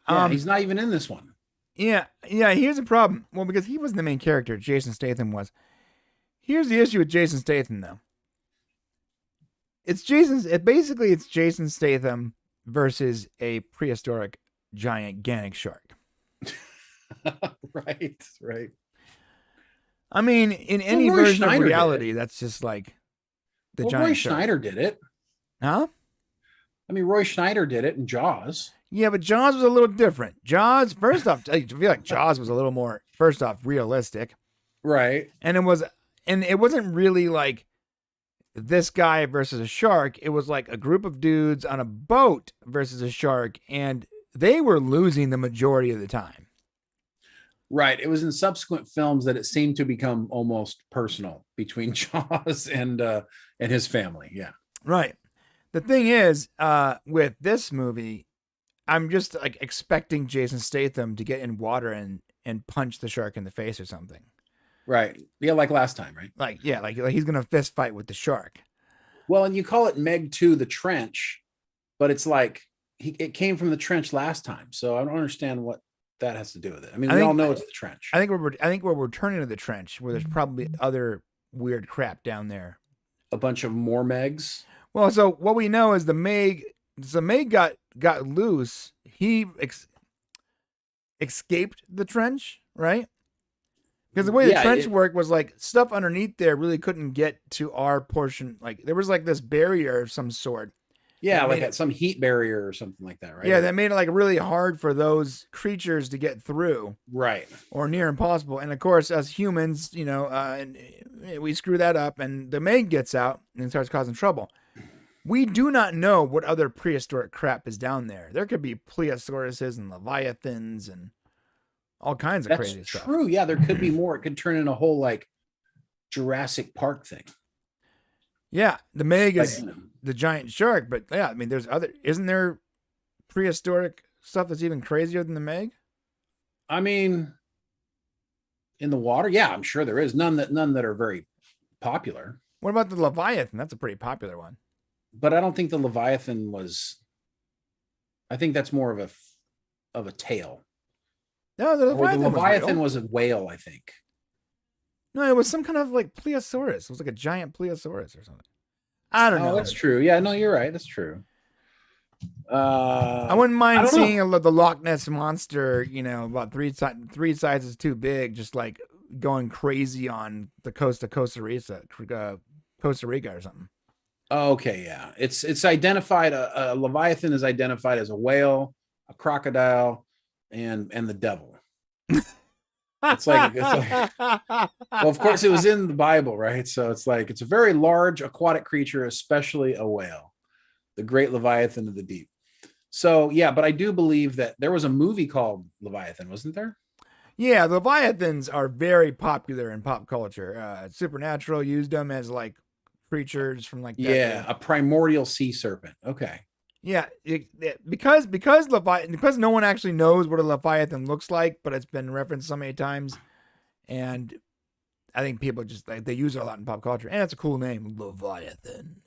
Yeah, he's not even in this one. Yeah. Here's the problem. Well, because he wasn't the main character, Jason Statham was. Here's the issue with Jason Statham, though. It's Jason Statham versus a prehistoric gigantic shark. Right. I mean, in any Roy version Schneider of reality, that's just like the giant Roy shark. Schneider did it. Huh? I mean, Roy Schneider did it in Jaws. Yeah, but Jaws was a little different. Jaws, first off, I feel like Jaws was a little more, first off, realistic. Right. And it wasn't really like this guy versus a shark. It was like a group of dudes on a boat versus a shark, and they were losing the majority of the time. Right. It was in subsequent films that it seemed to become almost personal between Jaws and his family. Yeah. Right. The thing is, with this movie, I'm just like expecting Jason Statham to get in water and punch the shark in the face or something. Right. Yeah, like last time, right? Like he's gonna fist fight with the shark. Well, and you call it Meg 2, The Trench, but it's like it came from the trench last time. So I don't understand what that has to do with it. I mean, we all know it's the trench. I think we're returning to the trench where there's probably other weird crap down there. A bunch of more Megs. Well, so what we know is the Meg got loose. He escaped the trench, right? Because the way the trench worked was like stuff underneath there really couldn't get to our portion. Like there was like this barrier of some sort. Yeah, like some heat barrier or something like that, right? Yeah, that made it like really hard for those creatures to get through. Right. Or near impossible. And of course, as humans, we screw that up and the Meg gets out and starts causing trouble. We do not know what other prehistoric crap is down there. There could be pleiosauruses and leviathans and all kinds of crazy stuff. That's true. Yeah, there could be more. It could turn into a whole like Jurassic Park thing. Yeah, the Meg is the giant shark, but yeah, I mean, isn't there prehistoric stuff that's even crazier than the Meg? I mean, in the water, yeah, I'm sure there is none that are very popular. What about the Leviathan? That's a pretty popular one. But I don't think the Leviathan was. I think that's more of a tale. No, the Leviathan was a whale, I think. No, it was some kind of like plesiosaurus. It was like a giant plesiosaurus or something. I don't know. That's true. Yeah, no, you're right. That's true. I wouldn't mind seeing the Loch Ness monster, about three sizes too big, just like going crazy on the coast of Costa Rica or something. Okay, yeah. It's identified. A Leviathan is identified as a whale, a crocodile, and the devil. It's like well, of course it was in the Bible, right? So it's like it's a very large aquatic creature, especially a whale, the great Leviathan of the deep. So yeah, but I do believe that there was a movie called Leviathan, wasn't there? Yeah, Leviathans are very popular in pop culture. Supernatural used them as like creatures from like that. Yeah, a primordial sea serpent. Okay. Yeah, because no one actually knows what a Leviathan looks like, but it's been referenced so many times, and I think people just they use it a lot in pop culture, and it's a cool name, Leviathan.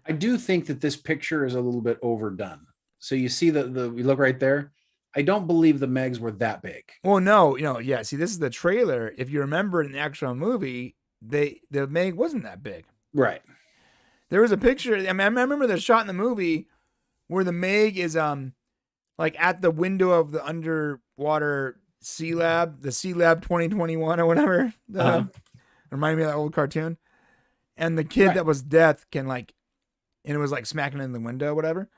I do think that this picture is a little bit overdone. So you see you look right there. I don't believe the Megs were that big. Well, no, yeah. See, this is the trailer. If you remember in the actual movie, the Meg wasn't that big. Right. There was a picture. I mean, I remember the shot in the movie where the Meg is like at the window of the underwater Sea Lab, the Sea Lab 2021 or whatever. Remind me of that old cartoon. And the kid that was death can and it was like smacking in the window or whatever.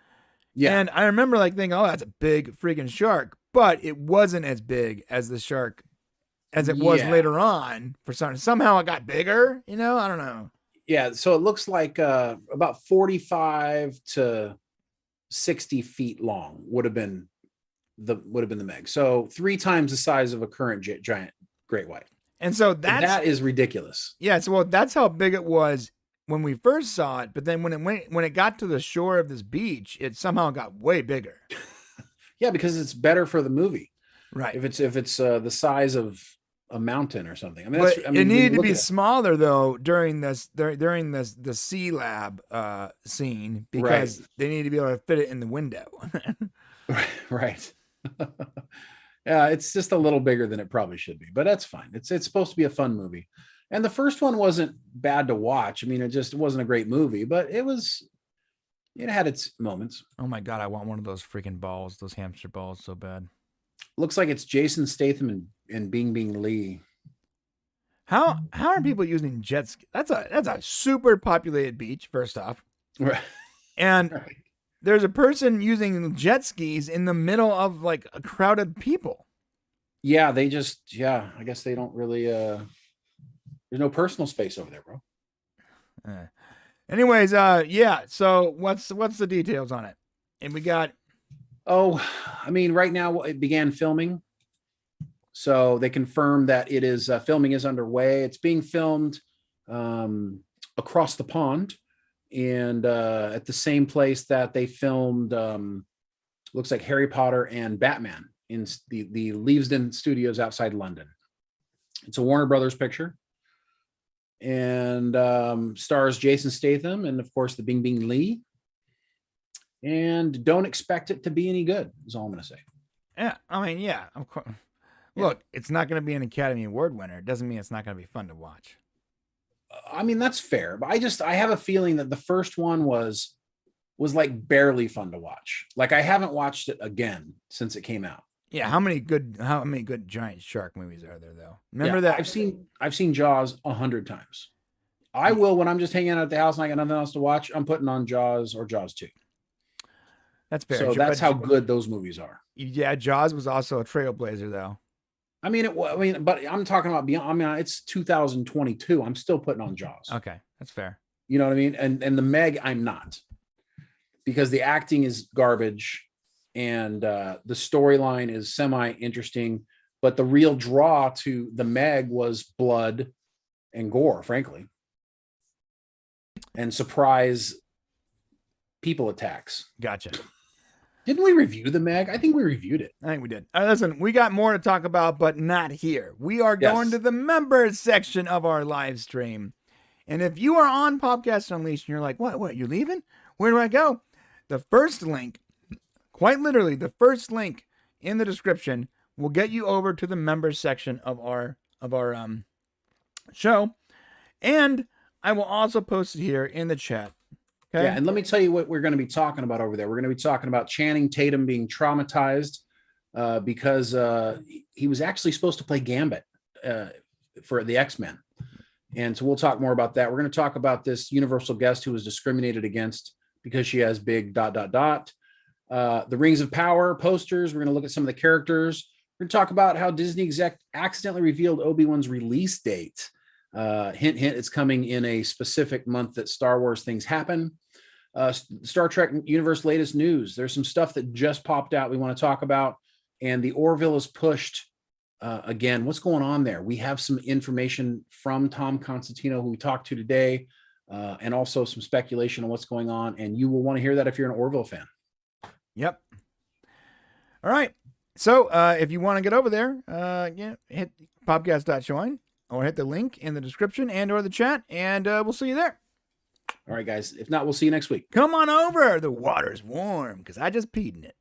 Yeah. And I remember thinking, oh, that's a big freaking shark, but it wasn't as big as the shark as it was later on. Somehow it got bigger. I don't know. Yeah. So it looks like about 45 to 60 feet long would have been the Meg. So 3 times the size of a current giant great white. And so that is ridiculous. Yeah, so well, that's how big it was when we first saw it. But then when it got to the shore of this beach, it somehow got way bigger. Yeah, because it's better for the movie. Right. If it's the size of a mountain or something. I mean, but I mean, it needed to be at smaller though during the sea lab scene because they need to be able to fit it in the window. Right. Yeah, it's just a little bigger than it probably should be, but that's fine. It's supposed to be a fun movie. And the first one wasn't bad to watch. I mean, it wasn't a great movie, but it had its moments. Oh my God, I want one of those freaking balls, those hamster balls so bad. Looks like it's Jason Statham and Bing Lee. How are people using jet ski? That's a super populated beach, first off. Right. And Right. There's a person using jet skis in the middle of like a crowded people. Yeah, I guess they don't really there's no personal space over there, bro. Anyways, yeah, so what's the details on it? And we got right now it began filming. So they confirmed that it is filming is underway. It's being filmed across the pond and at the same place that they filmed looks like Harry Potter and Batman in the Leavesden Studios outside London. It's a Warner Brothers picture and stars Jason Statham and of course the Bing Lee. And don't expect it to be any good is all I'm going to say. Yeah, I mean, yeah, of course. Look, it's not going to be an Academy Award winner. It doesn't mean it's not going to be fun to watch. I mean, that's fair, but I have a feeling that the first one was like barely fun to watch. Like I haven't watched it again since it came out. Yeah, how many good giant shark movies are there though? Remember that I've seen Jaws 100 times. I will when I'm just hanging out at the house and I got nothing else to watch. I'm putting on Jaws or Jaws 2. That's fair. So that's how good those movies are. Yeah, Jaws was also a trailblazer though. I mean, but I'm talking about beyond. I mean, it's 2022. I'm still putting on Jaws. Okay, that's fair. You know what I mean? And the Meg, I'm not, because the acting is garbage, and the storyline is semi-interesting. But the real draw to the Meg was blood and gore, frankly, and surprise people attacks. Gotcha. Didn't we review the Meg? I think we reviewed it. I think we did. Listen, we got more to talk about, but not here. We are going to the members section of our live stream. And if you are on Popcast Unleashed and you're like, what, you're leaving? Where do I go? The first link, quite literally, the first link in the description will get you over to the members section of our show. And I will also post it here in the chat. Okay. Yeah, and let me tell you what we're going to be talking about over there. We're going to be talking about Channing Tatum being traumatized because he was actually supposed to play Gambit for the X-Men. And so we'll talk more about that. We're going to talk about this Universal guest who was discriminated against because she has big ... The Rings of Power posters. We're going to look at some of the characters. We're going to talk about how Disney exec accidentally revealed Obi Wan's release date. Hint, it's coming in a specific month that Star Wars things happen. Star Trek universe latest news. There's some stuff that just popped out we want to talk about. And the Orville is pushed again. What's going on there? We have some information from Tom Constantino, who we talked to today, and also some speculation on what's going on. And you will want to hear that if you're an Orville fan. Yep. All right. So if you want to get over there, hit popcast.join. Or hit the link in the description and or the chat, and we'll see you there. All right, guys. If not, we'll see you next week. Come on over. The water's warm because I just peed in it.